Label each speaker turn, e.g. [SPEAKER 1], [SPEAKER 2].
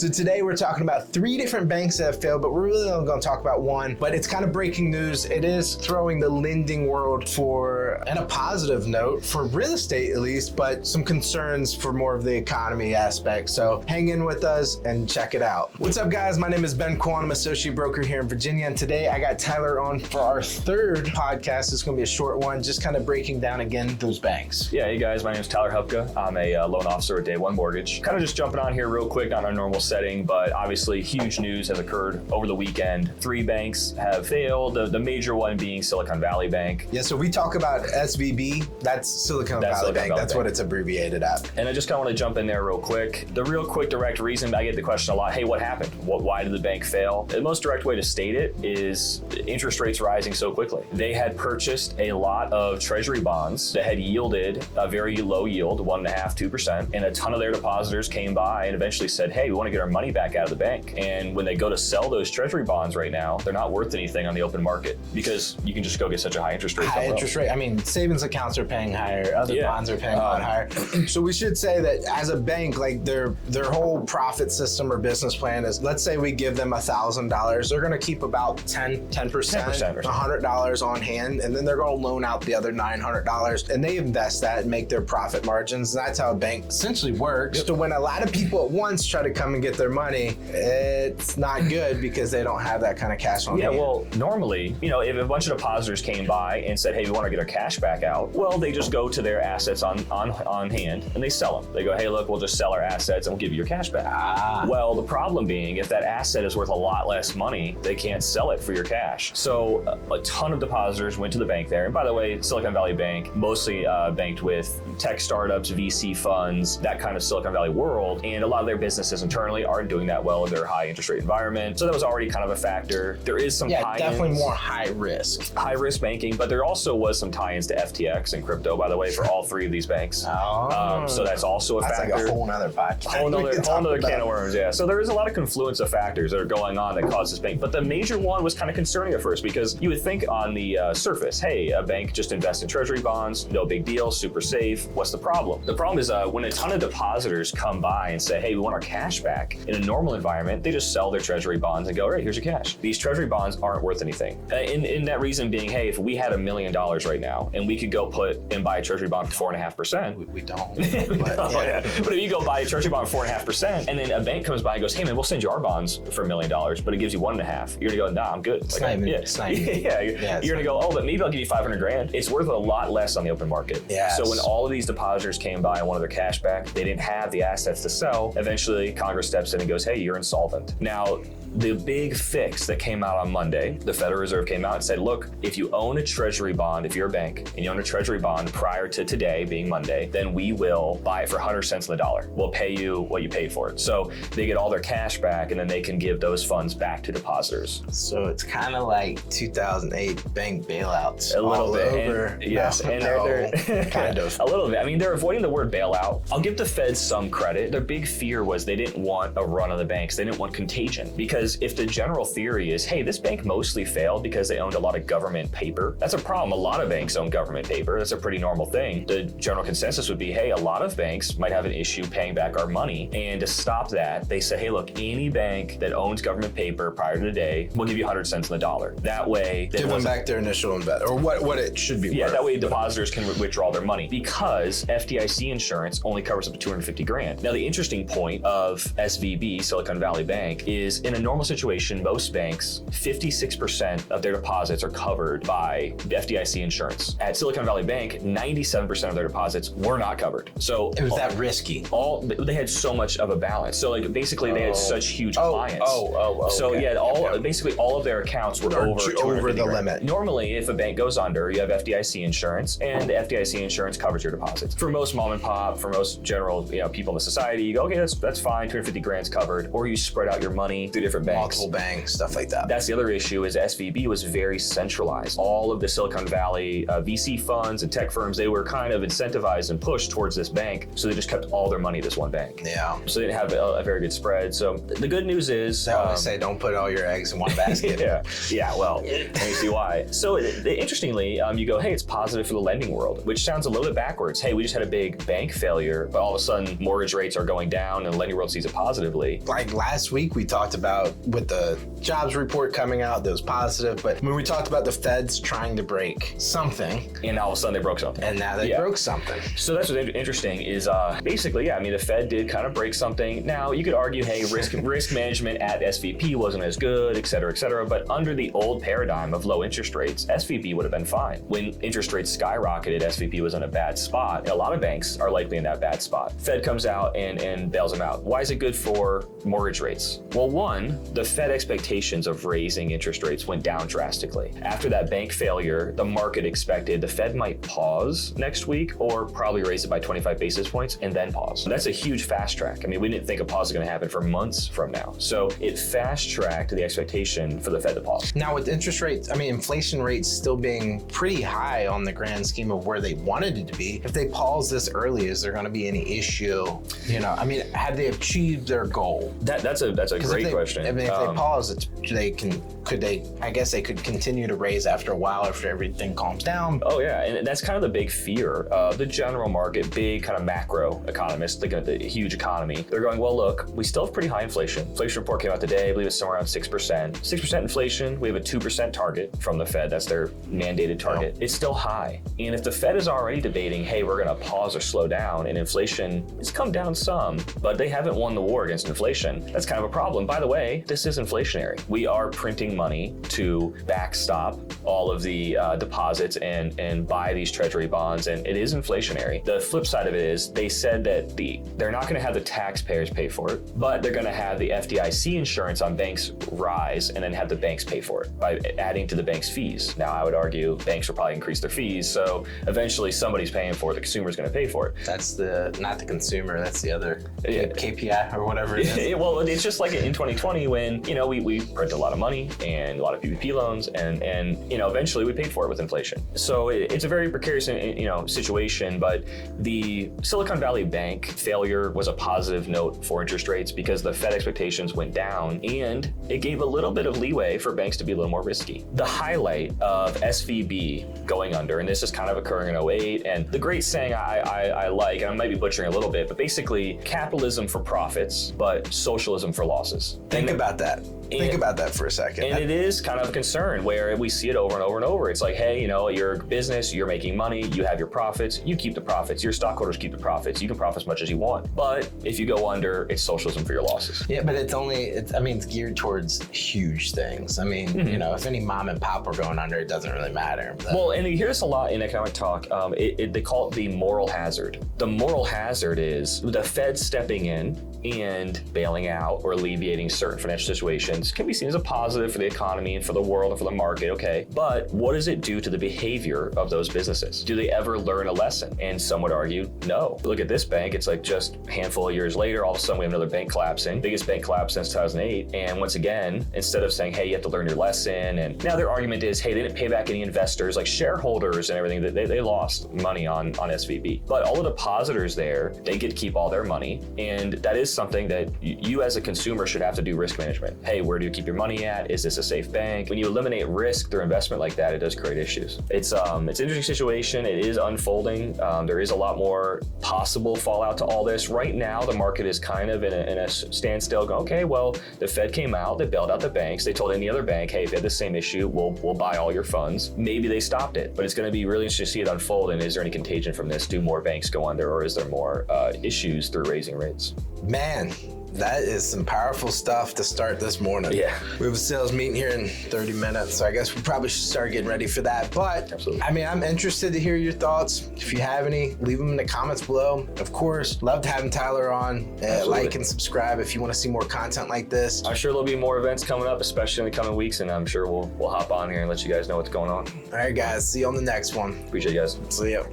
[SPEAKER 1] So today we're talking about 3 different banks that have failed, but we're really only going to talk about one. But it's kind of breaking news. It is throwing the lending world in a positive note for real estate at least, but some concerns for more of the economy aspect. So hang in with us and check it out. What's up, guys? My name is Ben Kwan. I'm associate broker here in Virginia, and today I got Tyler on for our 3rd podcast. It's going to be a short one, just kind of breaking down again those banks.
[SPEAKER 2] Yeah, hey guys, my name is Tyler Hupka. I'm a loan officer at Day One Mortgage. Kind of just jumping on here real quick, not in a normal setting, but obviously huge news has occurred over the weekend. 3 banks have failed, the major one being Silicon Valley Bank.
[SPEAKER 1] Yeah, so we talk about SVB, that's Silicon Valley Bank. That's what it's abbreviated at.
[SPEAKER 2] And I just kind of want to jump in there real quick. The real quick direct reason, I get the question a lot, hey, what happened? Why did the bank fail? The most direct way to state it is interest rates rising so quickly. They had purchased a lot of Treasury Bonds that had yielded a very low yield, 1.5%, 2%, and a ton of their depositors came by and eventually said, hey, we want to get our money back out of the bank. And when they go to sell those Treasury Bonds right now, they're not worth anything on the open market because you can just go get such a high interest rate.
[SPEAKER 1] High interest rate. I mean, savings accounts are paying higher, other bonds are paying a lot higher. So we should say that as a bank, like their whole profit system or business plan is, let's say we give them $1,000, they're going to keep about 10%, $100 on hand, and then they're going to loan out the other $900, and they invest that and make their profit margins. And that's how a bank essentially works. Yep. So when a lot of people at once try to come and get their money, it's not good because they don't have that kind of cash on hand.
[SPEAKER 2] Yeah, well, normally, if a bunch of depositors came by and said, hey, we want to get our cash back out, well, they just go to their assets on hand and they sell them. They go, hey, look, we'll just sell our assets and we'll give you your cash back. Well, the problem being, if that asset is worth a lot less money, they can't sell it for your cash. So a ton of depositors went to the bank there. And by the way, Silicon Valley Bank mostly banked with tech startups, VC funds, that kind of Silicon Valley world. And a lot of their businesses internally aren't doing that well in their high interest rate environment. So that was already kind of a factor. There is some tie-ins.
[SPEAKER 1] Definitely more high risk.
[SPEAKER 2] High risk banking, but there also was some tie-ins to FTX and crypto, by the way, for all 3 of these banks. So that's also a factor.
[SPEAKER 1] That's like a whole nother podcast.
[SPEAKER 2] Whole nother can of worms, yeah. So there is a lot of confluence of factors that are going on that cause this bank. But the major one was kind of concerning at first because you would think on the surface, hey, a bank just invests in Treasury bonds, no big deal, super safe. What's the problem? The problem is when a ton of depositors come by and say, hey, we want our cash back. In a normal environment, they just sell their Treasury bonds and go, all right, here's your cash. These Treasury bonds aren't worth anything. In that reason being, hey, if we had $1 million right now and we could go put and buy a Treasury bond for 4.5%.
[SPEAKER 1] We don't.
[SPEAKER 2] But if you go buy a Treasury bond for 4.5%, and then a bank comes by and goes, hey man, we'll send you our bonds for $1 million, but it gives you 1.5. You're gonna go, nah, I'm good.
[SPEAKER 1] It's not even.
[SPEAKER 2] You're gonna go, oh, but maybe I'll give you 500 grand. It's worth a lot less on the open market.
[SPEAKER 1] Yes.
[SPEAKER 2] So when all of these depositors came by and wanted their cash back, they didn't have the assets to sell. Eventually, Congress steps in and goes, hey, you're insolvent. Now, the big fix that came out on Monday, the Federal Reserve came out and said, look, if you own a Treasury bond, if you're a bank and you own a Treasury bond prior to today being Monday, then we will buy it for 100 cents on the dollar. We'll pay you what you paid for it. So they get all their cash back and then they can give those funds back to depositors.
[SPEAKER 1] So it's kind of like 2008 bank bailouts.
[SPEAKER 2] A little bit.
[SPEAKER 1] Over.
[SPEAKER 2] And they're
[SPEAKER 1] kind of.
[SPEAKER 2] A little bit. I mean, they're avoiding the word bailout. I'll give the Fed some credit. Their big fear was they didn't want a run on the banks. They didn't want contagion. Because if the general theory is, hey, this bank mostly failed because they owned a lot of government paper, that's a problem. A lot of banks own government paper. That's a pretty normal thing. The general consensus would be, hey, a lot of banks might have an issue paying back our money. And to stop that, they say, hey, look, any bank that owns government paper prior to today, we'll give you 100 cents on the dollar. That way,
[SPEAKER 1] give them back their initial investment, or what it should be worth.
[SPEAKER 2] Yeah, that way depositors can withdraw their money because FDIC insurance only covers up to 250 grand. Now, the interesting point of SVB, Silicon Valley Bank, is in a normal situation, most banks, 56% of their deposits are covered by FDIC insurance. At Silicon Valley Bank, 97% of their deposits were not covered. So
[SPEAKER 1] it was that risky.
[SPEAKER 2] They had so much of a balance. So like basically they had such huge clients. So
[SPEAKER 1] okay.
[SPEAKER 2] Yeah, basically all of their accounts were over
[SPEAKER 1] the limit.
[SPEAKER 2] Normally, if a bank goes under, you have FDIC insurance, and the FDIC insurance covers your deposits. For most mom and pop, for most general people in the society, you go, okay, that's fine, 250 grand's covered, or you spread out your money through different banks.
[SPEAKER 1] Multiple banks, stuff like that.
[SPEAKER 2] That's the other issue is SVB was very centralized. All of the Silicon Valley VC funds and tech firms, they were kind of incentivized and pushed towards this bank, so they just kept all their money at this one bank.
[SPEAKER 1] Yeah.
[SPEAKER 2] So they didn't have a very good spread. So the good news is...
[SPEAKER 1] They say don't put all your eggs in one basket.
[SPEAKER 2] Yeah, well, let me see why. So interestingly, you go, hey, it's positive for the lending world, which sounds a little bit backwards. Hey, we just had a big bank failure, but all of a sudden mortgage rates are going down and the lending world sees a positive. positively.
[SPEAKER 1] Like last week we talked about with the jobs report coming out, that was positive, but when we talked about the Feds trying to break something.
[SPEAKER 2] And all of a sudden they broke something.
[SPEAKER 1] And now they broke something.
[SPEAKER 2] So that's what's interesting is basically, yeah, I mean, the Fed did kind of break something. Now you could argue, hey, risk management at SVP wasn't as good, et cetera, but under the old paradigm of low interest rates, SVP would have been fine. When interest rates skyrocketed, SVP was in a bad spot. And a lot of banks are likely in that bad spot. Fed comes out and bails them out. Why is it good for mortgage rates? Well, one, the Fed expectations of raising interest rates went down drastically. After that bank failure, the market expected the Fed might pause next week or probably raise it by 25 basis points and then pause. That's a huge fast track. I mean, we didn't think a pause was going to happen for months from now. So it fast tracked the expectation for the Fed to pause.
[SPEAKER 1] Now with interest rates, I mean, inflation rates still being pretty high on the grand scheme of where they wanted it to be. If they pause this early, is there going to be any issue? You know, I mean, have they achieved their goal?
[SPEAKER 2] That's a great question.
[SPEAKER 1] I mean, if they pause, I guess they could continue to raise after a while after everything calms down.
[SPEAKER 2] Oh yeah, and that's kind of the big fear of the general market, big kind of macro economists looking at the huge economy. They're going, well, look, we still have pretty high inflation. Inflation report came out today, I believe it's somewhere around 6%. 6% inflation, we have a 2% target from the Fed. That's their mandated target. It's still high. And if the Fed is already debating, hey, we're gonna pause or slow down, and inflation has come down some, but they haven't won the war against inflation, that's kind of a problem. By the way, this is inflationary. We are printing money to backstop all of the deposits and buy these Treasury bonds, and it is inflationary. The flip side of it is they said that they're not going to have the taxpayers pay for it, but they're going to have the FDIC insurance on banks rise and then have the banks pay for it by adding to the bank's fees. Now, I would argue banks will probably increase their fees, so eventually somebody's paying for it. The consumer's going to pay for it.
[SPEAKER 1] That's not the consumer. That's the other KPI or whatever it is.
[SPEAKER 2] Well, it's just like in 2020 when we print a lot of money and a lot of PPP loans, and eventually we paid for it with inflation. So it's a very precarious situation, but the Silicon Valley Bank failure was a positive note for interest rates because the Fed expectations went down and it gave a little bit of leeway for banks to be a little more risky. The highlight of SVB going under, and this is kind of occurring in 08, and the great saying I like, and I might be butchering a little bit, but basically capitalism for profits, but socialism for losses.
[SPEAKER 1] Think about that. Think about that for a second.
[SPEAKER 2] And it is kind of a concern where we see it over and over and over. It's like, hey, you're a business, you're making money, you have your profits, you keep the profits, your stockholders keep the profits, you can profit as much as you want. But if you go under, it's socialism for your losses.
[SPEAKER 1] Yeah, but it's geared towards huge things. I mean, if any mom and pop were going under, it doesn't really matter.
[SPEAKER 2] Well, and you hear this a lot in economic talk. They call it the moral hazard. The moral hazard is the Fed stepping in and bailing out or alleviating certain financial situations can be seen as a positive for the economy and for the world and for the market, okay. But what does it do to the behavior of those businesses? Do they ever learn a lesson? And some would argue, no. Look at this bank, it's like just a handful of years later, all of a sudden we have another bank collapsing, biggest bank collapse since 2008. And once again, instead of saying, hey, you have to learn your lesson, and now their argument is, hey, they didn't pay back any investors, like shareholders and everything, that they lost money on SVB. But all the depositors there, they get to keep all their money. And that is something that you as a consumer should have to do risk management. Hey, where do you keep your money at? Is this a safe bank? When you eliminate risk through investment like that, it does create issues. It's an interesting situation. It is unfolding. There is a lot more possible fallout to all this. Right now, the market is kind of in a standstill going, okay, well, the Fed came out, they bailed out the banks. They told any other bank, hey, if you have the same issue, we'll buy all your funds. Maybe they stopped it, but it's going to be really interesting to see it unfold. And is there any contagion from this? Do more banks go under, or is there more issues through raising rates?
[SPEAKER 1] Man, that is some powerful stuff to start this morning.
[SPEAKER 2] Yeah.
[SPEAKER 1] We have a sales meeting here in 30 minutes, so I guess we probably should start getting ready for that. But
[SPEAKER 2] absolutely.
[SPEAKER 1] I mean, I'm interested to hear your thoughts. If you have any, leave them in the comments below. Of course, love having Tyler on. Like and subscribe if you want to see more content like this.
[SPEAKER 2] I'm sure there'll be more events coming up, especially in the coming weeks, and I'm sure we'll hop on here and let you guys know what's going on.
[SPEAKER 1] All right, guys. See you on the next one.
[SPEAKER 2] Appreciate you guys.
[SPEAKER 1] See ya.